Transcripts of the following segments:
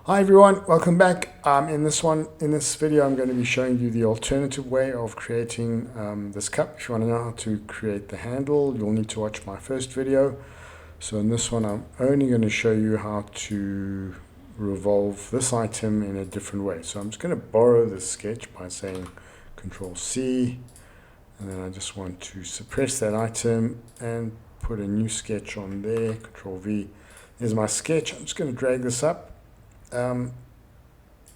Hi everyone, welcome back. In this video, I'm going to be showing you the alternative way of creating this cup. If you want to know how to create the handle, you'll need to watch my first video. So in this one, I'm only going to show you how to revolve this item in a different way. So I'm just going to borrow this sketch by saying Control C, and then I just want to suppress that item and put a new sketch on there. Control V. There's my sketch. I'm just going to drag this up.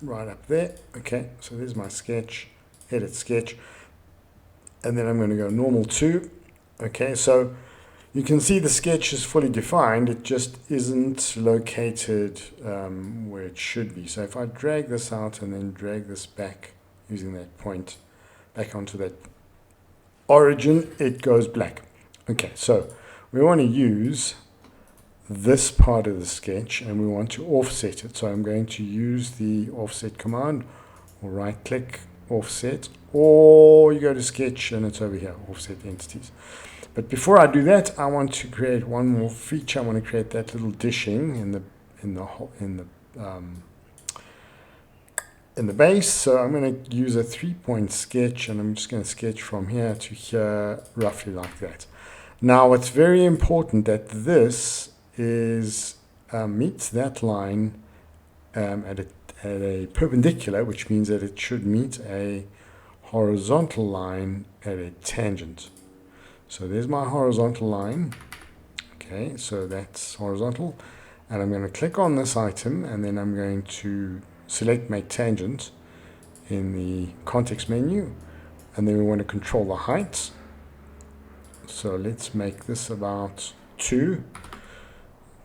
Right up there. Okay, so there's my sketch, edit sketch, and then I'm going to go normal 2. Okay, so you can see the sketch is fully defined, it just isn't located where it should be. So if I drag this out and then drag this back using that point back onto that origin, it goes black. Okay, so we want to use this part of the sketch and we want to offset it. So I'm going to use the offset command, or right click, offset, or you go to sketch and it's over here, offset entities. But before I do that, I want to create one more feature. I want to create that little dishing in the base. So I'm going to use a 3-point sketch, and I'm just going to sketch from here to here, roughly like that. Now it's very important that this meets that line at a perpendicular, which means that it should meet a horizontal line at a tangent. So there's my horizontal line. Okay, so that's horizontal, and I'm going to click on this item, and then I'm going to select Make Tangent in the context menu, and then we want to control the height. So let's make this about 2.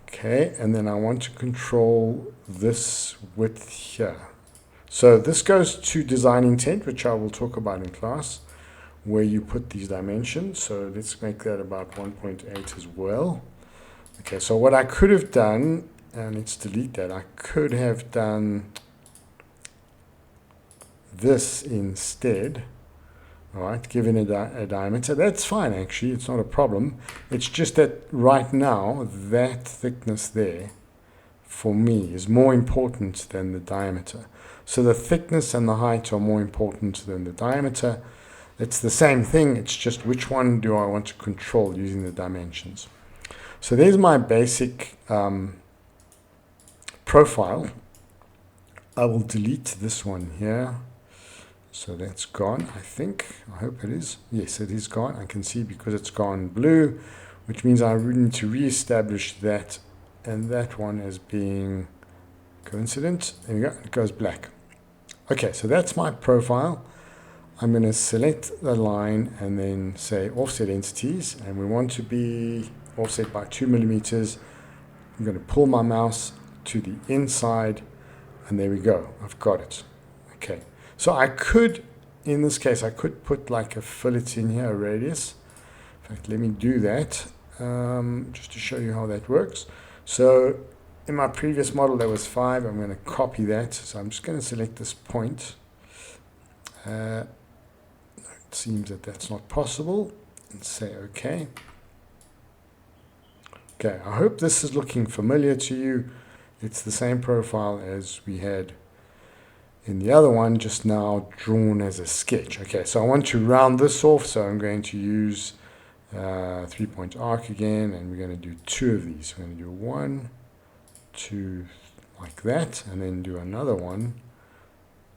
Okay, and then I want to control this width here. So this goes to design intent, which I will talk about in class, where you put these dimensions. So let's make that about 1.8 as well. Okay, so what I could have done, and let's delete that, I could have done this instead. All right, given a diameter, that's fine actually, it's not a problem. It's just that right now, that thickness there, for me, is more important than the diameter. So the thickness and the height are more important than the diameter. It's the same thing, it's just which one do I want to control using the dimensions. So there's my basic profile. I will delete this one here. So that's gone, I think. I hope it is. Yes, it is gone. I can see because it's gone blue, which means I need to re-establish that and that one as being coincident. There we go. It goes black. Okay, so that's my profile. I'm going to select the line and then say offset entities, and we want to be offset by 2 millimeters. I'm going to pull my mouse to the inside, and there we go. I've got it. Okay. So I could, in this case, I could put like a fillet in here, a radius. In fact, let me do that just to show you how that works. So in my previous model, there was 5. I'm going to copy that. So I'm just going to select this point. It seems that that's not possible. And say OK. Okay, I hope this is looking familiar to you. It's the same profile as we had in the other one, just now drawn as a sketch. Okay, so I want to round this off, so I'm going to use 3-point arc again, and we're going to do 2 of these. We're going to do 1, 2, like that, and then do another one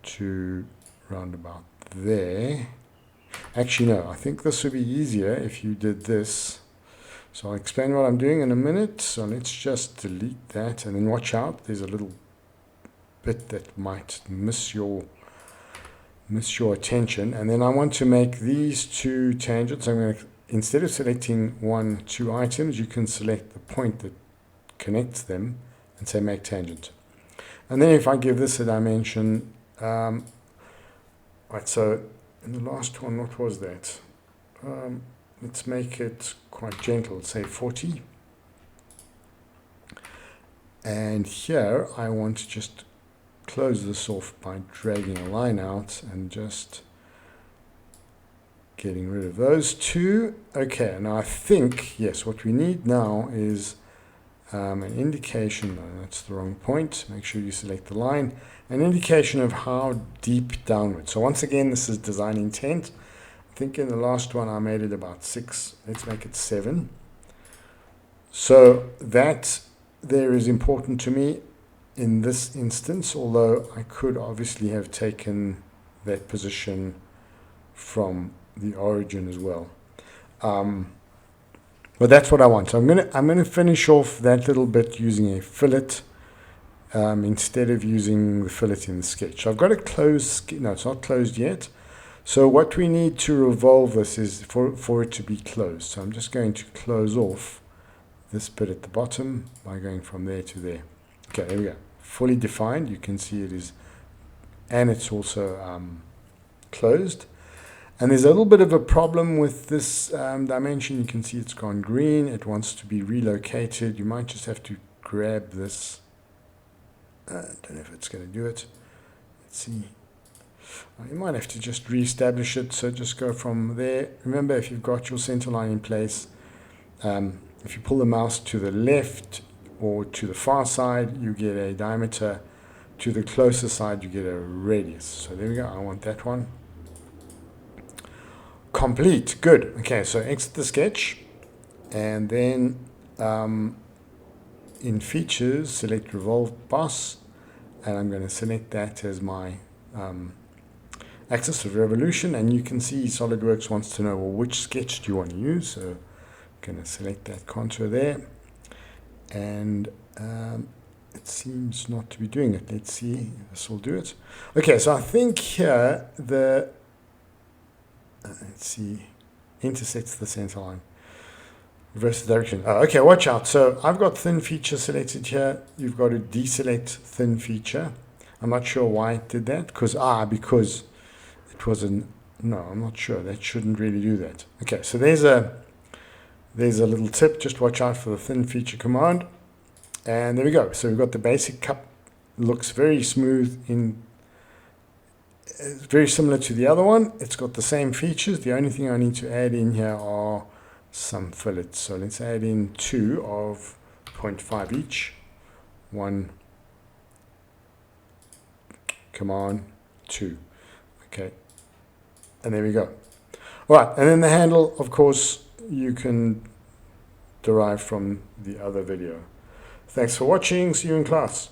to round about there. Actually, no, I think this would be easier if you did this. So I'll explain what I'm doing in a minute. So let's just delete that, and then watch out, there's a little bit that might miss your attention. And then I want to make these 2 tangents. I'm going to, instead of selecting 1, 2 items, you can select the point that connects them and say make tangent. And then if I give this a dimension, right, so in the last one, what was that? Let's make it quite gentle, say 40. And here I want to just close this off by dragging a line out and just getting rid of those 2. Okay, now I think, yes, what we need now is an indication, no, that's the wrong point, make sure you select the line, an indication of how deep downward. So once again, this is design intent. I think in the last one I made it about 6, let's make it 7. So that there is important to me in this instance, although I could obviously have taken that position from the origin as well. But that's what I want. So I'm gonna finish off that little bit using a fillet instead of using the fillet in the sketch. So I've got a closed, no, it's not closed yet. So what we need to revolve this is for it to be closed. So I'm just going to close off this bit at the bottom by going from there to there. Okay, there we go. Fully defined. You can see it is, and it's also closed. And there's a little bit of a problem with this dimension. You can see it's gone green. It wants to be relocated. You might just have to grab this. I don't know if it's going to do it. Let's see. You might have to just re-establish it. So just go from there. Remember, if you've got your center line in place, if you pull the mouse to the left or to the far side, you get a diameter. To the closer side, you get a radius. So there we go. I want that one. Complete. Good. Okay, so exit the sketch, and then in features, select Revolve Boss, and I'm going to select that as my axis of revolution. And you can see SolidWorks wants to know, well, which sketch do you want to use? So I'm going to select that contour there, and it seems not to be doing it. Let's see. This will do it. Okay, so I think here the let's see, intersects the center line. Reverse the direction. Oh, okay, watch out. So I've got thin feature selected here. You've got to deselect thin feature. I'm not sure why it did that. Because it was no, I'm not sure. That shouldn't really do that. Okay, so there's a little tip. Just watch out for the thin feature command. And there we go. So we've got the basic cup. Looks very smooth in. It's very similar to the other one. It's got the same features. The only thing I need to add in here are some fillets. So let's add in 2 of 0.5 each. 1, command, 2. Okay, and there we go. All right, and then the handle, of course, you can derive from the other video. Thanks for watching. See you in class.